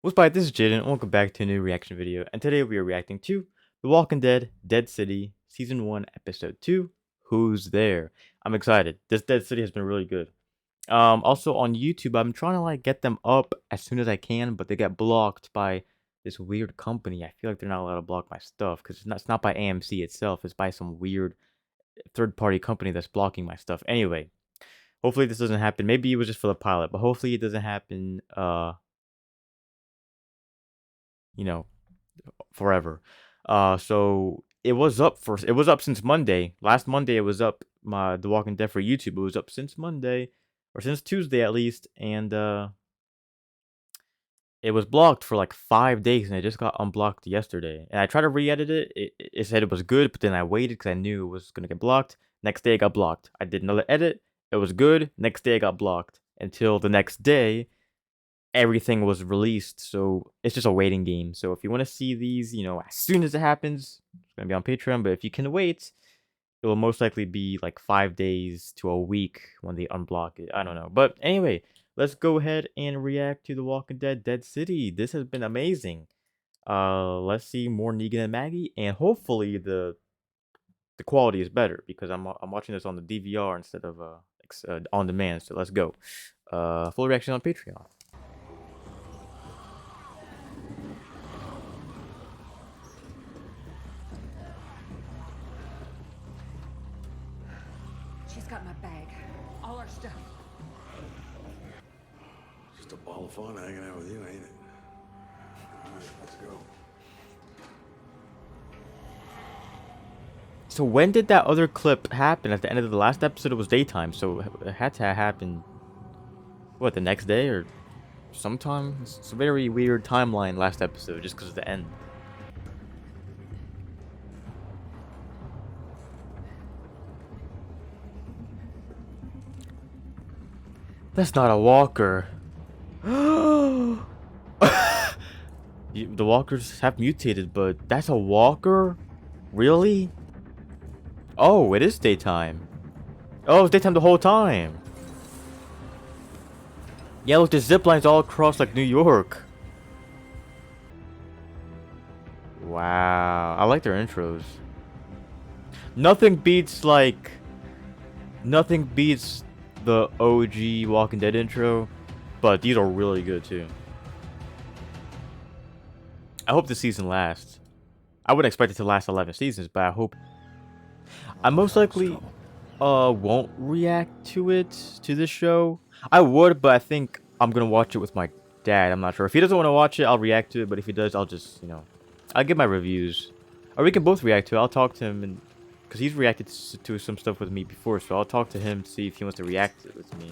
What's up, this is Jaden, and welcome back to a new reaction video, and today we are reacting to The Walking Dead, Dead City, Season 1, Episode 2, Who's There? I'm excited. This Dead City has been really good. Also on YouTube, I'm trying to get them up as soon as I can, but they get blocked by this weird company. I feel like they're not allowed to block my stuff, because it's not by AMC itself, it's by some weird third-party company that's blocking my stuff. Anyway, hopefully this doesn't happen. Maybe it was just for the pilot, but hopefully it doesn't happen, you know, forever. So it was up since Monday. Last Monday it was up. The Walking Dead for YouTube. It was up since Monday or since Tuesday at least, and it was blocked for like 5 days, and it just got unblocked yesterday. And I tried to re-edit it. It said it was good, but then I waited because I knew it was gonna get blocked. Next day it got blocked. I did another edit. It was good. Next day it got blocked until the next day everything was released, so it's just a waiting game. So if you want to see these, as soon as it happens, it's gonna be on Patreon. But if you can wait, it will most likely be like 5 days to a week when they unblock it. I don't know. But anyway, let's go ahead and react to The Walking Dead Dead City. This has been amazing. Let's see more Negan and Maggie, and hopefully the quality is better because I'm watching this on the DVR instead of on demand. So let's go. Full reaction on Patreon. She's got my bag. All our stuff. Just a ball of fun hanging out with you, ain't it? All right, let's go. So when did that other clip happen? At the end of the last episode, it was daytime, so it had to happen, what, the next day or sometime? It's a very weird timeline last episode, just because of the end. That's not a walker. The walkers have mutated, but that's a walker? Really? Oh, it is daytime. Oh, it's daytime the whole time. Yeah, look, there's zip lines all across like New York. Wow, I like their intros. Nothing beats the OG Walking Dead intro, but these are really good too. I hope the season lasts. I wouldn't expect it to last 11 seasons, but I hope. I most likely won't react to this show. I would, but I think I'm gonna watch it with my dad. I'm not sure. If he doesn't want to watch it, I'll react to it, but if he does, I'll just, I'll give my reviews. Or we can both react to it. I'll talk to him, and because he's reacted to some stuff with me before, so I'll talk to him, see if he wants to react to it with me.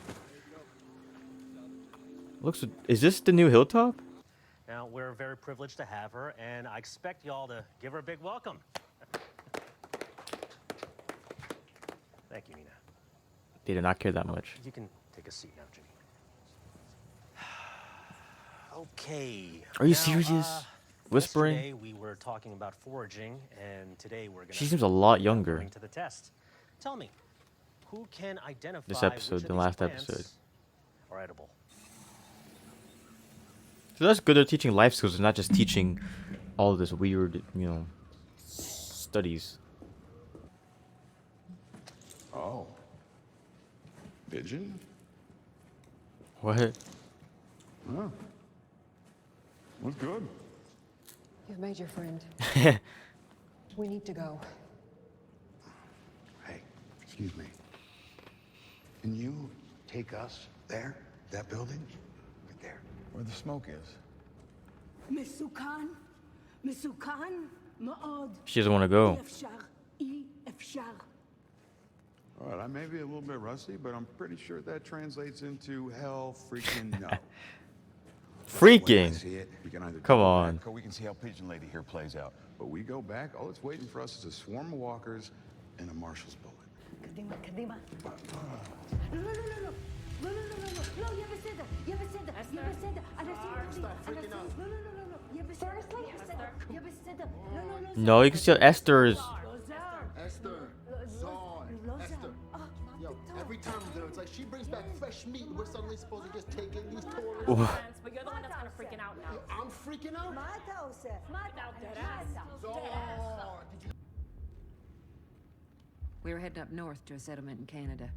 Is this the new Hilltop? Now, we're very privileged to have her, and I expect y'all to give her a big welcome. Thank you, Nina. They did not care that much. You can take a seat now, Jimmy. Okay. Are you now, serious? Whispering? Yesterday we were talking about foraging, and today we're going to. She seems a lot younger. To the test. Tell me, who can identify This episode, which of the these last plants episode. are edible? So that's good. They're teaching life skills and not just teaching all this weird, studies. Oh. Pigeon? What? Huh. Looks good. You've made your friend. We need to go. Hey, excuse me. Can you take us there? That building? Right there. Where the smoke is. מסוכן, מסוכן מאוד. She doesn't want to go. אי אפשר. All right, I may be a little bit rusty, but I'm pretty sure that translates into hell freaking no. Freaking. See it, we can either Come go on. back, or we can see how Pigeon Lady here plays out. But we go back, all that's waiting for us is a swarm of walkers and a marshal's bullet. קדימה, קדימה. לא, לא, לא, לא, לא. לא, לא, לא, לא, לא. לא, יהיה בסדר, יהיה בסדר, יהיה בסדר. אנשים טובים, אנשים... לא, לא, לא, לא, לא. יהיה בסדר, יהיה בסדר, יהיה בסדר. לא, לא, לא. No, you can see Esther is. לא זר. Esther, Zon, לא זר. Esther. Yo, every time we go. It's like she brings back fresh meat and we're suddenly supposed to just take in these tourists. Ooh. But you're the one that's kind of freaking out now. I'm freaking out? We were heading up north to a settlement in Canada.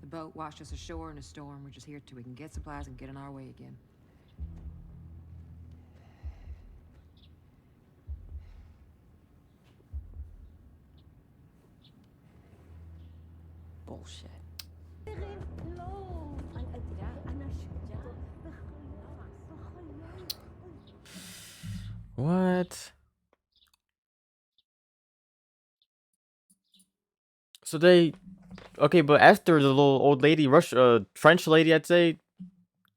The boat washed us ashore in a storm. We're just here till we can get supplies and get on our way again. Bullshit. What? So they, okay, but Esther, the little old lady, French lady, I'd say,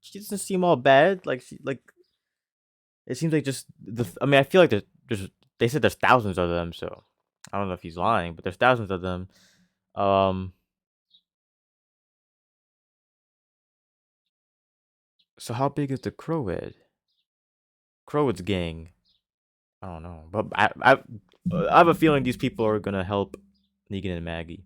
she doesn't seem all bad. Like it seems like just I mean, I feel like they said there's thousands of them, so I don't know if he's lying, but there's thousands of them. So how big is the Crowhead? Crowhead's gang? I don't know, but I have a feeling these people are gonna help Negan and Maggie.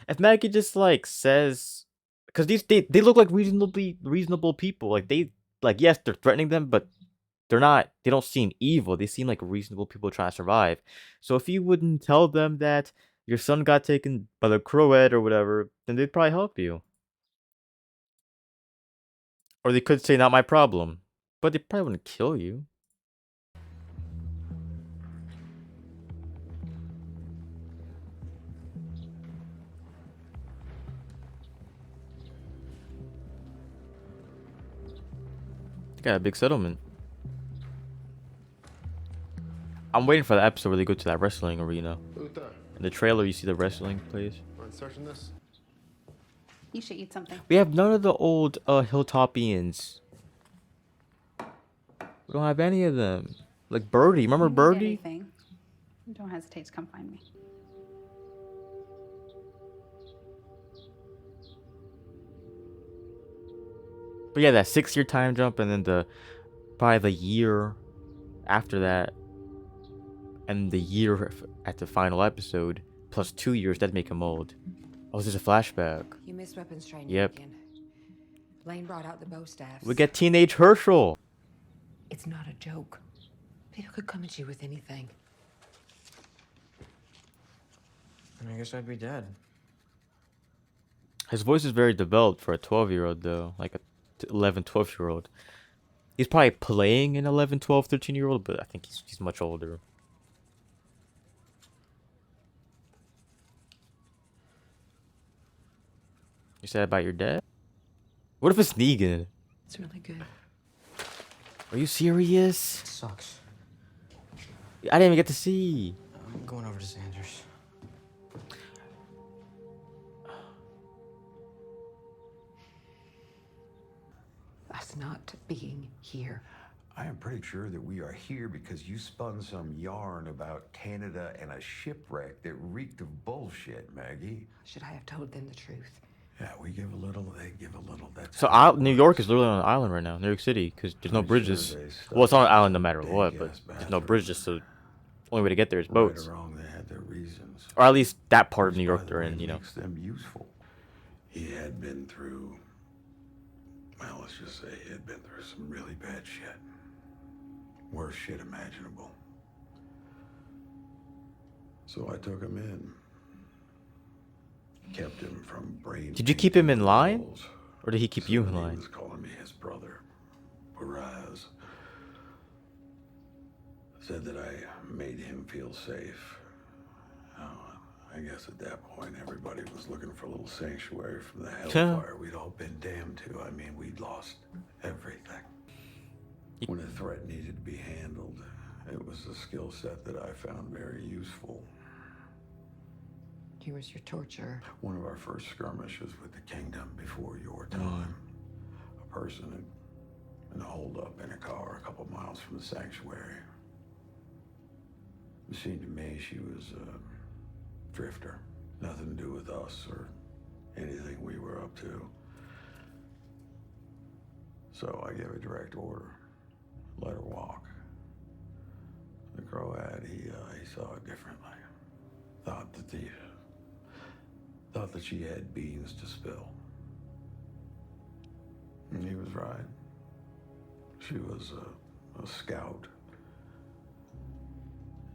If Maggie just like says, because they look like reasonable people. Like yes, they're threatening them, but they're not. They don't seem evil. They seem like reasonable people trying to survive. So if you wouldn't tell them that your son got taken by the Crowhead or whatever, then they'd probably help you. Or they could say, "Not my problem," but they probably wouldn't kill you. They got a big settlement. I'm waiting for the episode where they go to that wrestling arena. In the trailer, you see the wrestling place. Searching this. You should eat something. We have none of the old Hilltopians. We don't have any of them. Like Birdie. Remember Birdie? Don't hesitate to come find me. But yeah, that 6-year time jump, and then probably the year after that, and the year at the final episode, plus 2 years, that'd make him old. Oh, this is a flashback. You missed weapons training Yep. again. Lane brought out the bow staffs. We get teenage Herschel. It's not a joke. People could come at you with anything. I guess I'd be dead. His voice is very developed for a 12-year-old, though. Like a 11, 12-year-old. He's probably playing an 11, 12, 13-year-old, but I think he's much older. You said about your dad? What if it's Negan? It's really good. Are you serious? Sucks. I didn't even get to see. I'm going over to Sanders. Us not being here. I am pretty sure that we are here because you spun some yarn about Canada and a shipwreck that reeked of bullshit, Maggie. Should I have told them the truth? Yeah, we give a little, they give a little. That's So New York is literally on an island right now, New York City, because there's no bridges. Well, it's on an island no matter what, but there's no bridges, so the only way to get there is boats. Right or wrong, they had their reasons. Or at least that part of New York they're in, you know. Makes them useful. He had been through, well, let's just say he had been through some really bad shit. Worst shit imaginable. So I took him in. Kept him from brain. Did you keep him in line? goals. Or did he keep you in He line? was calling me his brother. Baraz. Said that I made him feel safe. Oh, I guess at that point everybody was looking for a little sanctuary from the hellfire we'd all been damned to. I mean, we'd lost everything. When a threat needed to be handled, it was a skill set that I found very useful. He was your torturer. One of our first skirmishes with the kingdom before your time. A person had been holed up in a car a couple miles from the sanctuary. It seemed to me she was a drifter. Nothing to do with us or anything we were up to. So I gave a direct order. Let her walk. The Croat, he saw it differently. Thought that thought that she had beans to spill. And he was right. She was a scout.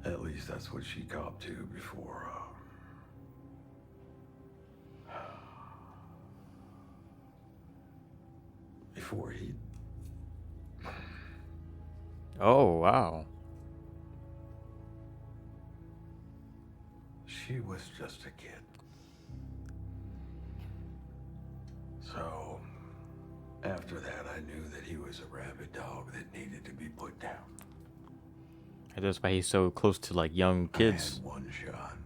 At least that's what she copped to before he. Oh, wow. She was just a kid. So, after that, I knew that he was a rabid dog that needed to be put down. And that's why he's so close to like young kids. I had one shot.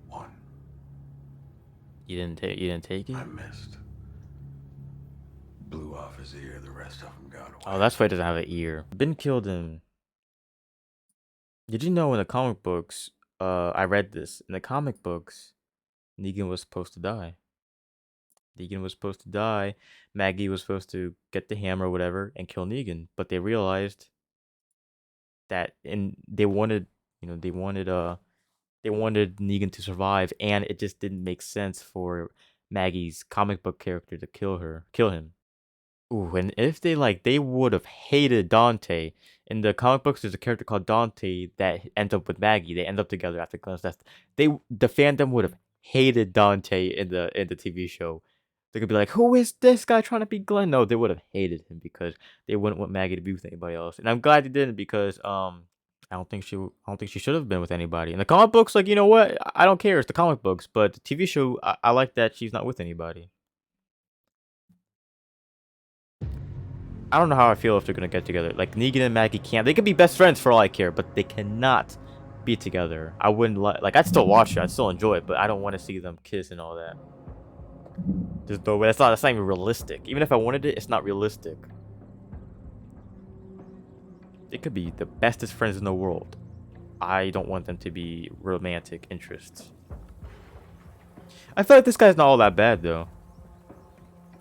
One. You didn't take it? I missed. Blew off his ear, the rest of them got away. Oh, that's why he doesn't have an ear. Ben killed him. Did you know in the comic books, I read this. In the comic books, Negan was supposed to die. Negan was supposed to die. Maggie was supposed to get the hammer or whatever and kill Negan. But they realized that they wanted Negan to survive, and it just didn't make sense for Maggie's comic book character to kill him. Ooh, and if they would have hated Dante. In the comic books, there's a character called Dante that ends up with Maggie. They end up together after Glenn's death. The fandom would have hated Dante in the TV show. They could be like, "Who is this guy trying to be Glenn?" No, they would have hated him because they wouldn't want Maggie to be with anybody else. And I'm glad they didn't because I don't think she should have been with anybody. In the comic books, like, you know what? I don't care. It's the comic books, but the TV show, I like that she's not with anybody. I don't know how I feel if they're gonna get together. Like, Negan and Maggie can't. They could be best friends for all I care, but they cannot be together. I wouldn't like. I'd still watch it. I'd still enjoy it, but I don't want to see them kiss and all that. There's no way. That's not even realistic. Even if I wanted it, it's not realistic. They could be the bestest friends in the world. I don't want them to be romantic interests. I feel like this guy's not all that bad though.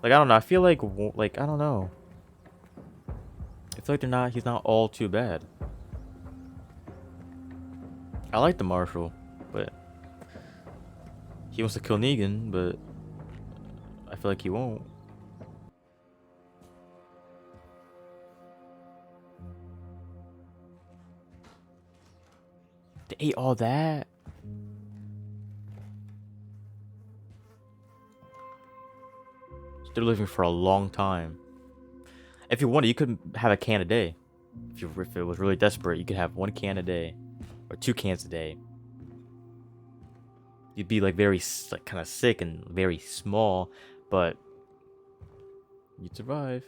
Like, I don't know. I feel like I don't know. I feel like he's not all too bad. I like the Marshal, but he wants to kill Negan, but I feel like he won't. They ate all that? They're living for a long time. If you wanted, you could have a can a day. If it was really desperate, you could have 1 can a day. Or 2 cans a day. You'd be like very kind of sick and very small, but you'd survive.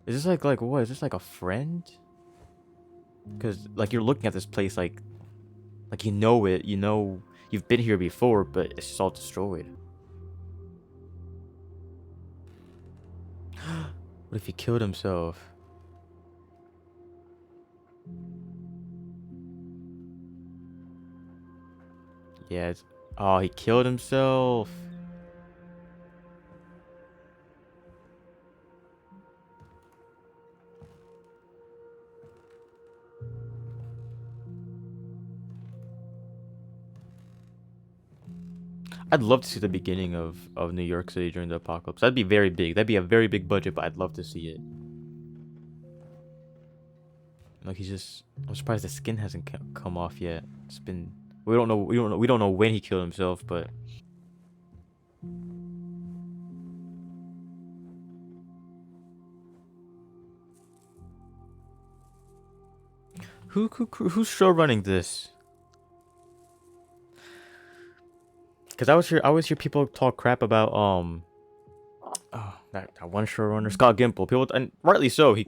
Is this like what? Is this like a friend? Because like you're looking at this place like you know it, you know you've been here before, but it's just all destroyed. What if he killed himself? Yeah, oh, he killed himself. I'd love to see the beginning of New York City during the apocalypse. That'd be very big. That'd be a very big budget, but I'd love to see it. Like, I'm surprised the skin hasn't come off yet. It's been, we don't know when he killed himself, but who's show running this? Because I always hear people talk crap about that one showrunner, Scott Gimple. People, and rightly so, he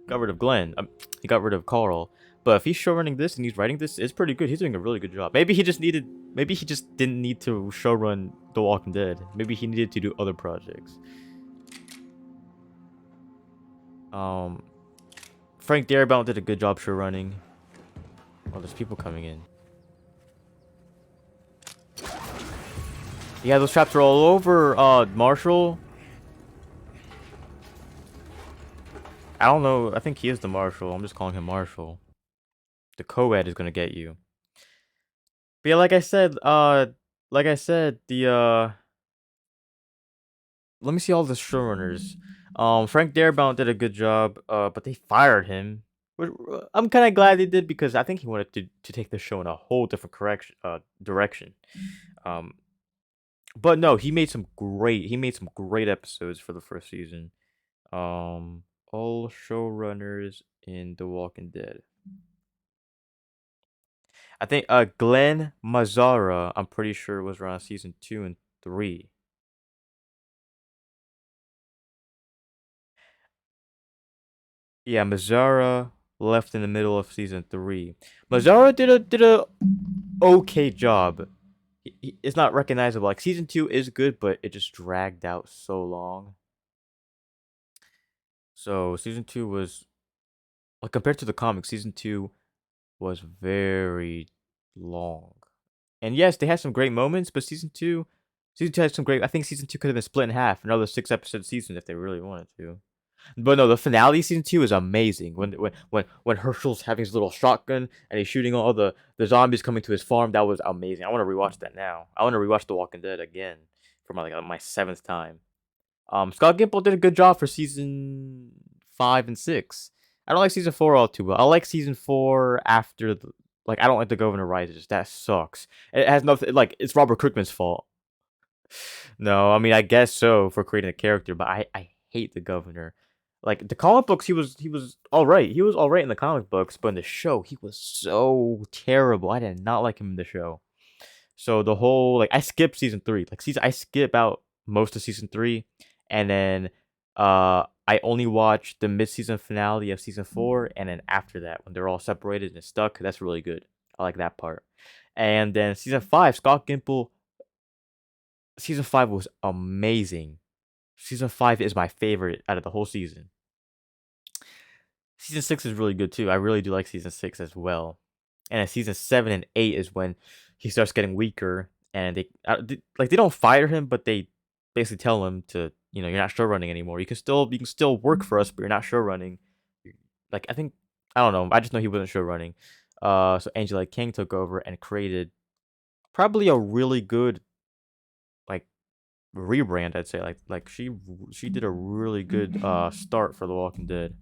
got rid of Glenn. He got rid of Carl. But if he's showrunning this and he's writing this, it's pretty good. He's doing a really good job. Maybe he just didn't need to showrun The Walking Dead. Maybe he needed to do other projects. Frank Darabont did a good job showrunning. Oh, there's people coming in. Yeah, those traps are all over, Marshal. I don't know. I think he is the Marshal. I'm just calling him Marshal. The co-ed is gonna get you. But yeah, like I said, let me see all the showrunners. Frank Darabont did a good job, but they fired him. I'm kind of glad they did because I think he wanted to take the show in a whole different direction. Um, but no, he made some great episodes for the first season. All showrunners in The Walking Dead. I think Glenn Mazzara, I'm pretty sure was around season 2 and 3. Yeah, Mazzara left in the middle of season 3. Mazzara did a okay job. It's not recognizable. Like season 2 is good, but it just dragged out so long. So season 2 was like compared to the comics, season 2 was very long. And yes, they had some great moments, but season two had some great. I think season 2 could have been split in half, another 6 episode season if they really wanted to. But no, the finale season 2 is amazing. When Herschel's having his little shotgun and he's shooting all the zombies coming to his farm, that was amazing. I want to rewatch that now. I want to rewatch The Walking Dead again for my 7th time. Scott Gimple did a good job for season 5 and 6. I don't like season 4 all too well. I like season 4 after the like. I don't like The Governor Rises. That sucks. It has nothing. Like it's Robert Kirkman's fault. No, I mean I guess so for creating a character, but I hate the Governor. Like the comic books, he was all right. He was all right in the comic books, but in the show, he was so terrible. I did not like him in the show. So the whole I skipped season 3. I skip out most of season 3, and then I only watched the mid-season finale of season 4, and then after that, when they're all separated and stuck, that's really good. I like that part. And then season 5, Scott Gimple. Season 5 was amazing. Season 5 is my favorite out of the whole season. Season 6 is really good too. I really do like season 6 as well. And then season 7 and 8 is when he starts getting weaker, and they don't fire him, but they basically tell him to, you're not show running anymore. You can still work for us, but you're not show running. I don't know. I just know he wasn't show running. So Angela King took over and created probably a really good rebrand. I'd say she did a really good start for The Walking Dead.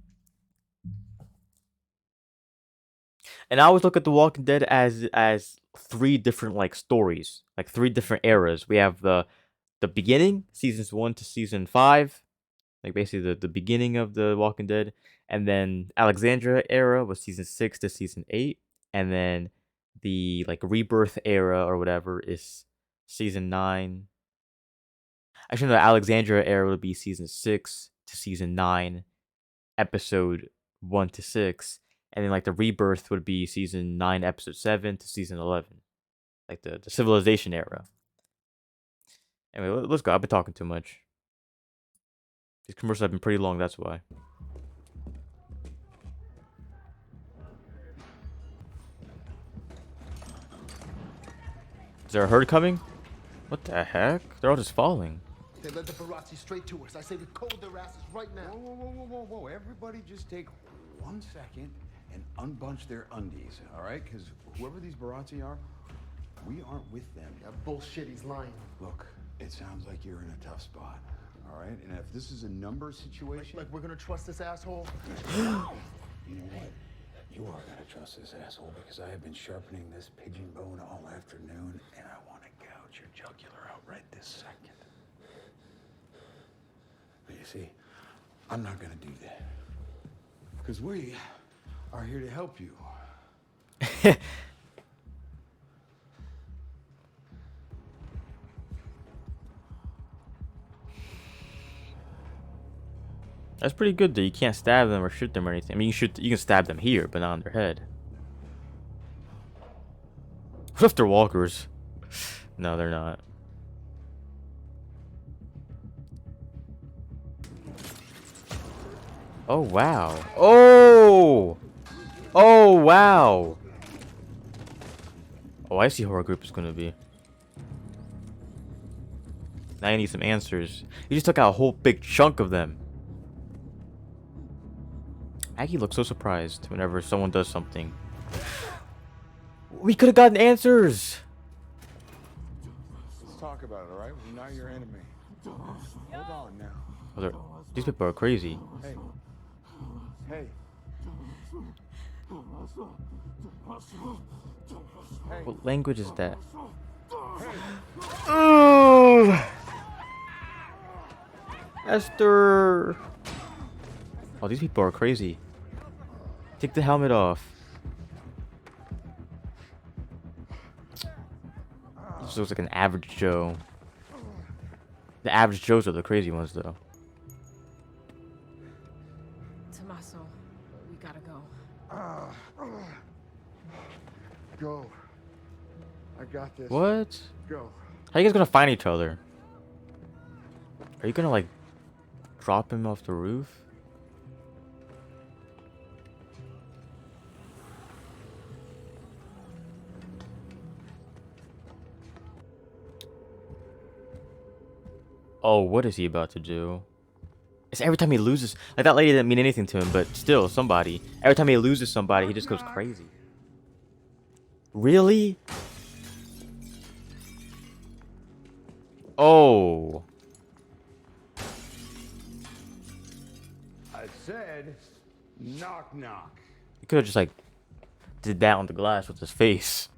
And I always look at The Walking Dead as 3 different stories, 3 different eras. We have the beginning, seasons 1 to season 5, basically the beginning of The Walking Dead, and then Alexandria era was season 6 to season 8, and then the rebirth era or whatever is season 9. Actually, the Alexandria era would be season 6 to season 9, episode 1 to 6. And then the rebirth would be season 9, episode 7 to season 11. The civilization era. Anyway, let's go. I've been talking too much. These commercials have been pretty long, that's why. Is there a herd coming? What the heck? They're all just falling. They led the Barazzi straight to us. I say we cold their asses right now. Whoa. Everybody just take 1 second and unbunch their undies, all right? Because whoever these Barazzi are, we aren't with them. Yeah, bullshit, he's lying. Look, it sounds like you're in a tough spot, all right? And if this is a number situation... Like we're gonna trust this asshole? You know what? You are gonna trust this asshole because I have been sharpening this pigeon bone all afternoon, and I want to gouge your jugular out right this second. But you see, I'm not gonna do that. Because we are here to help you. That's pretty good though. You can't stab them or shoot them or anything. I mean, you can stab them here, but not on their head. What if they're walkers? No, they're not. Oh wow. Oh wow. Oh, I see who our group is gonna be. Now you need some answers. You just took out a whole big chunk of them. Aggie looks so surprised whenever someone does something. We could have gotten answers. about it, all right? We're not your enemy. Hold on now. These people are crazy. Hey. Hey. What language is that? Oh, Esther. Oh, these people are crazy. Take the helmet off. This looks like an average Joe. The average Joes are the crazy ones, though. Tommaso, we gotta go. Go. I got this. What? Go. How you guys gonna find each other? Are you gonna like drop him off the roof? Oh, what is he about to do? It's every time he loses. Like, that lady didn't mean anything to him, but still, somebody. Every time he loses somebody, he just goes crazy. Really? Oh. I said, knock knock. He could have just like did that on the glass with his face.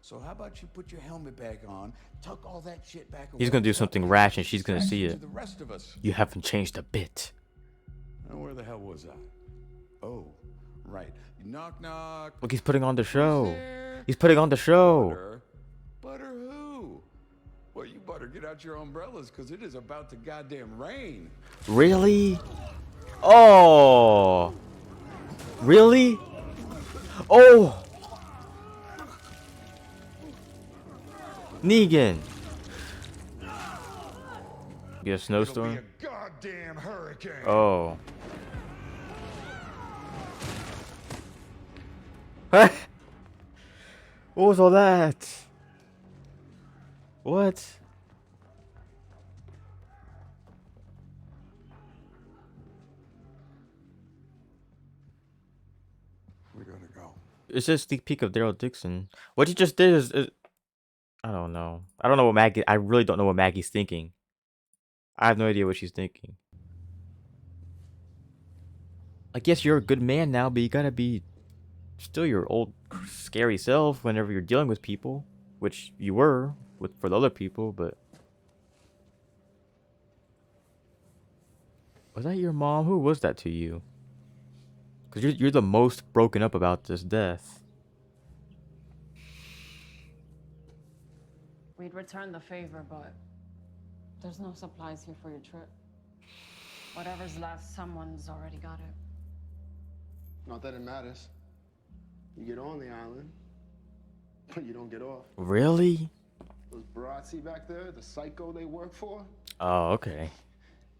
So how about you put your helmet back on, tuck all that shit back away. He's gonna do something rash and she's gonna see To it. the rest of us. You haven't changed a bit. Now, where the hell was I? Oh, right. Knock knock. Look, he's putting on the show. There. He's putting on the show. Butter. Butter who? Well, you better get out your umbrellas, because it is about to goddamn rain. Really? Oh. Really? Oh. Negan. Get a snowstorm? It'll be a goddamn hurricane. Oh. What was all that? What? We're gonna go. It's just a sneak peek of Daryl Dixon. What you just did is I don't know. I don't know what Maggie. I really don't know what Maggie's thinking. I have no idea what she's thinking. I guess you're a good man now, but you gotta be still your old scary self whenever you're dealing with people, which you were for the other people. But was that your mom? Who was that to you? Because you're the most broken up about this death. We'd return the favor, but there's no supplies here for your trip. Whatever's left, someone's already got it. Not that it matters. You get on the island, but you don't get off. Really? Those Barazzi back there, the psycho they work for, Oh, okay.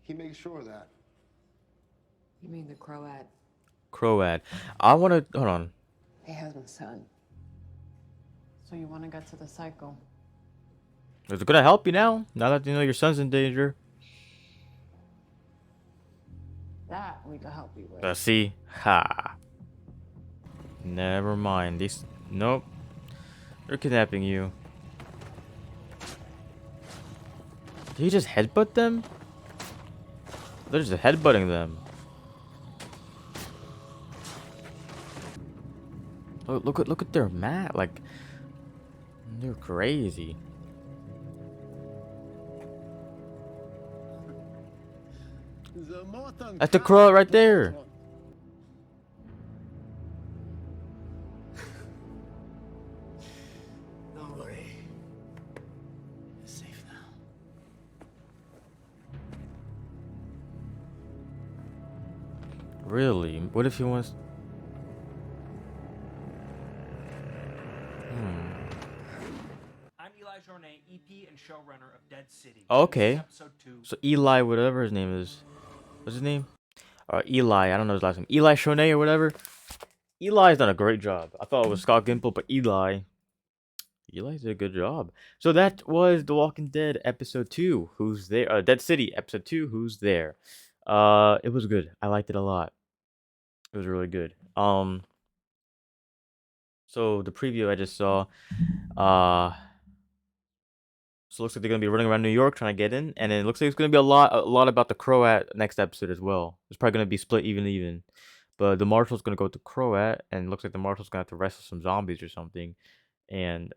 he makes sure of that. You mean the Croat? Croat. I want to hold on. He has my son. So you want to get to the cycle? Is it gonna help you now? Now that you know your son's in danger. That we could help you with. See? Ha. Never mind. These. Nope. They're kidnapping you. Did he just headbutt them? They're just headbutting them. Look at their mat. Like, they're crazy. That's the crow right there. Don't worry. You're safe now. Really? What if he wants? I'm Eli Journet, EP and showrunner of Dead City. Okay. This is episode 2. So Eli, whatever his name is. What's his name? Eli. I don't know his last name. Eli Shoney or whatever. Eli's done a great job. I thought it was Scott Gimple, but Eli did a good job. So that was The Walking Dead episode 2. Who's there? Dead City episode 2. Who's there? It was good. I liked it a lot. It was really good. So the preview I just saw. So it looks like they're gonna be running around New York trying to get in, and then it looks like it's gonna be a lot about the Croat next episode as well. It's probably gonna be split even. But the Marshal's gonna go to Croat, and it looks like the Marshal's gonna have to wrestle some zombies or something. And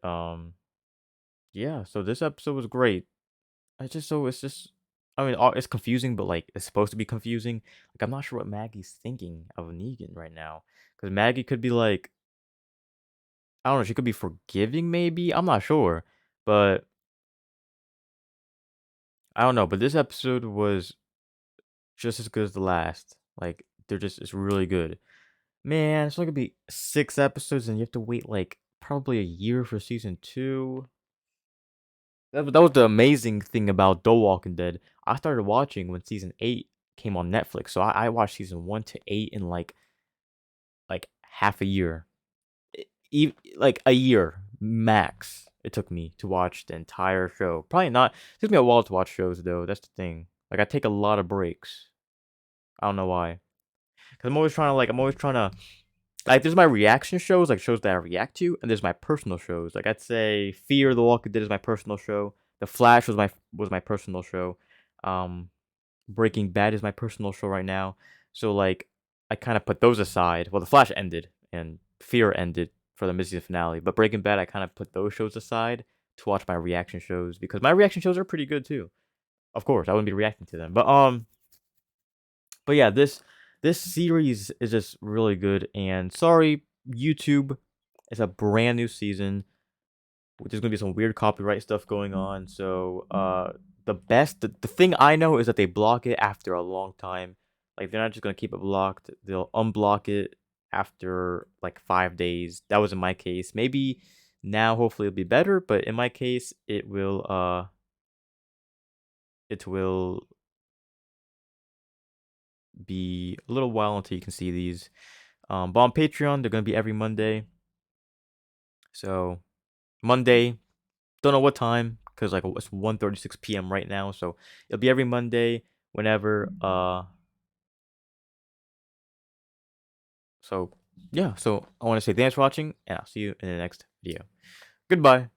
yeah. So this episode was great. It's just. I mean, it's confusing, but like it's supposed to be confusing. Like I'm not sure what Maggie's thinking of Negan right now, because Maggie could be like, I don't know, she could be forgiving maybe. I'm not sure, but I don't know. But this episode was just as good as the last. Like it's really good. Man, it's only gonna be 6 episodes, and you have to wait like probably a year for season 2. That was the amazing thing about The Walking Dead. I started watching when season 8 came on Netflix, so I watched season 1 to 8 in like half a year, like a year max. It took me to watch the entire show. Probably not. It took me a while to watch shows though. That's the thing. Like I take a lot of breaks. I don't know why. Cause I'm always trying to like there's my reaction shows, like shows that I react to, and there's my personal shows. Like I'd say Fear the Walking Dead is my personal show. The Flash was my personal show. Breaking Bad is my personal show right now. So like I kind of put those aside. Well, The Flash ended and Fear ended for the mid-season finale, but Breaking Bad I kind of put those shows aside to watch my reaction shows because my reaction shows are pretty good too. Of course, I wouldn't be reacting to them, but yeah, this series is just really good. And sorry, YouTube, it's a brand new season. There's gonna be some weird copyright stuff going on. So the thing I know is that they block it after a long time. Like they're not just gonna keep it blocked. They'll unblock it after like 5 days. That was in my case. Maybe now hopefully it'll be better, but in my case it will be a little while until you can see these. But on Patreon, they're gonna be every Monday. So Monday, don't know what time, cause like it's 1:36 p.m. right now. So it'll be every Monday whenever. So yeah. So I want to say thanks for watching, and I'll see you in the next video. Goodbye.